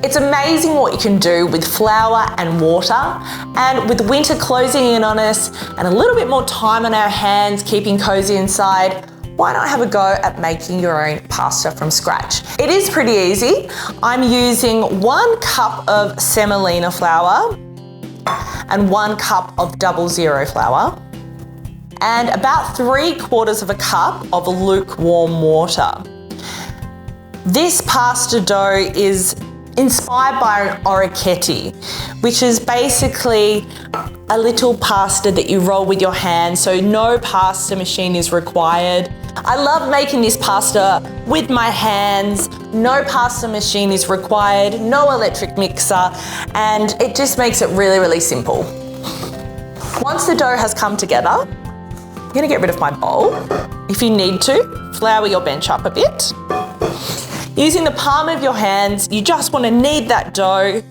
It's amazing what you can do with flour and water, and with winter closing in on us and a little bit more time on our hands keeping cozy inside, why not have a go at making your own pasta from scratch? It is pretty easy. I'm using 1 cup of semolina flour and 1 cup of 00 flour and about 3/4 of a cup of lukewarm water. This pasta dough is inspired by an orecchiette, which is basically a little pasta that you roll with your hands, so no pasta machine is required. I love making this pasta with my hands, no pasta machine is required, no electric mixer, and it just makes it really, really simple. Once the dough has come together, I'm gonna get rid of my bowl. If you need to, flour your bench up a bit. Using the palm of your hands, you just want to knead that dough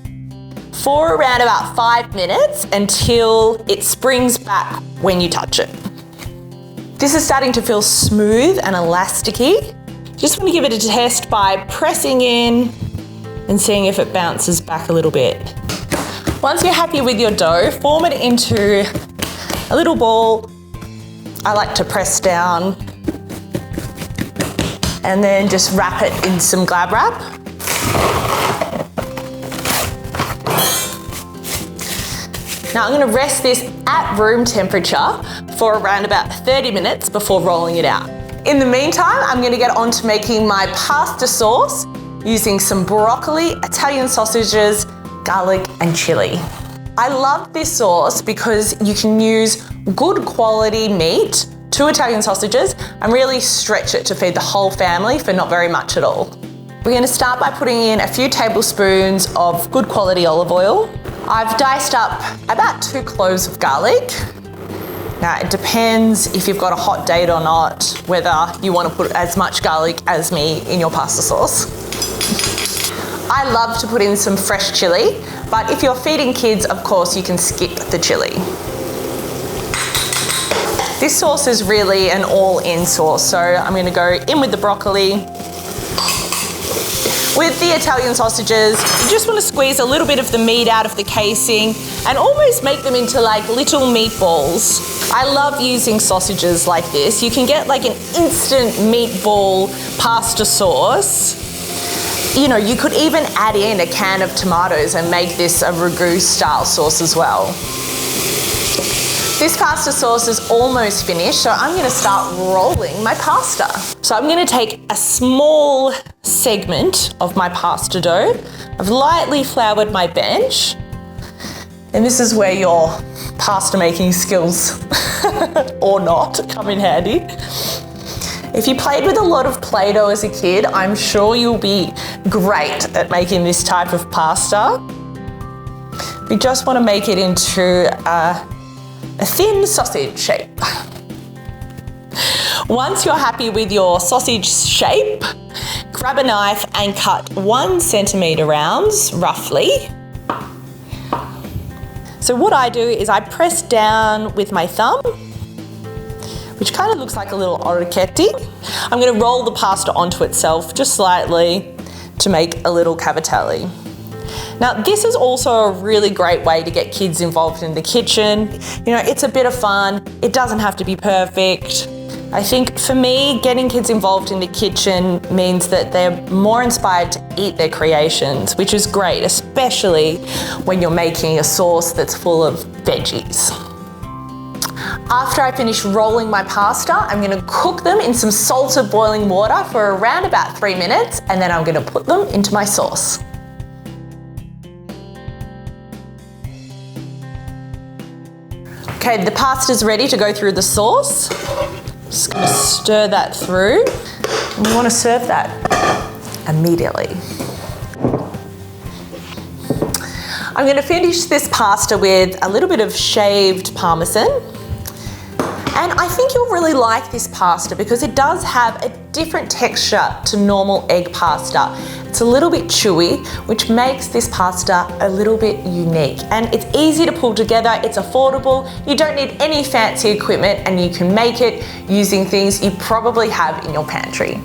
for around about 5 minutes until it springs back when you touch it. This is starting to feel smooth and elasticy. Just want to give it a test by pressing in and seeing if it bounces back a little bit. Once you're happy with your dough, form it into a little ball. I like to press down and then just wrap it in some Glad wrap. Now I'm gonna rest this at room temperature for around about 30 minutes before rolling it out. In the meantime, I'm gonna get on to making my pasta sauce using some broccoli, Italian sausages, garlic, and chili. I love this sauce because you can use good quality meat, 2 Italian sausages, and really stretch it to feed the whole family for not very much at all. We're gonna start by putting in a few tablespoons of good quality olive oil. I've diced up about 2 cloves of garlic. Now it depends if you've got a hot date or not, whether you want to put as much garlic as me in your pasta sauce. I love to put in some fresh chili, but if you're feeding kids, of course, you can skip the chili. This sauce is really an all-in sauce, so I'm gonna go in with the broccoli. With the Italian sausages, you just want to squeeze a little bit of the meat out of the casing and almost make them into like little meatballs. I love using sausages like this. You can get like an instant meatball pasta sauce. You know, you could even add in a can of tomatoes and make this a ragu style sauce as well. This pasta sauce is almost finished, so I'm gonna start rolling my pasta. So I'm gonna take a small segment of my pasta dough. I've lightly floured my bench, and this is where your pasta making skills, or not, come in handy. If you played with a lot of Play-Doh as a kid, I'm sure you'll be great at making this type of pasta. We just wanna make it into a thin sausage shape. Once you're happy with your sausage shape, grab a knife and cut 1 centimetre rounds, roughly. So what I do is I press down with my thumb, which kind of looks like a little orecchiette. I'm going to roll the pasta onto itself just slightly to make a little cavatelli. Now, this is also a really great way to get kids involved in the kitchen. You know, it's a bit of fun. It doesn't have to be perfect. I think for me, getting kids involved in the kitchen means that they're more inspired to eat their creations, which is great, especially when you're making a sauce that's full of veggies. After I finish rolling my pasta, I'm gonna cook them in some salted boiling water for around about 3 minutes, and then I'm gonna put them into my sauce. Okay, the pasta's ready to go through the sauce. Just gonna stir that through. And we wanna serve that immediately. I'm gonna finish this pasta with a little bit of shaved parmesan. And I think you'll really like this pasta because it does have a different texture to normal egg pasta. It's a little bit chewy, which makes this pasta a little bit unique. And it's easy to pull together, it's affordable, you don't need any fancy equipment, and you can make it using things you probably have in your pantry.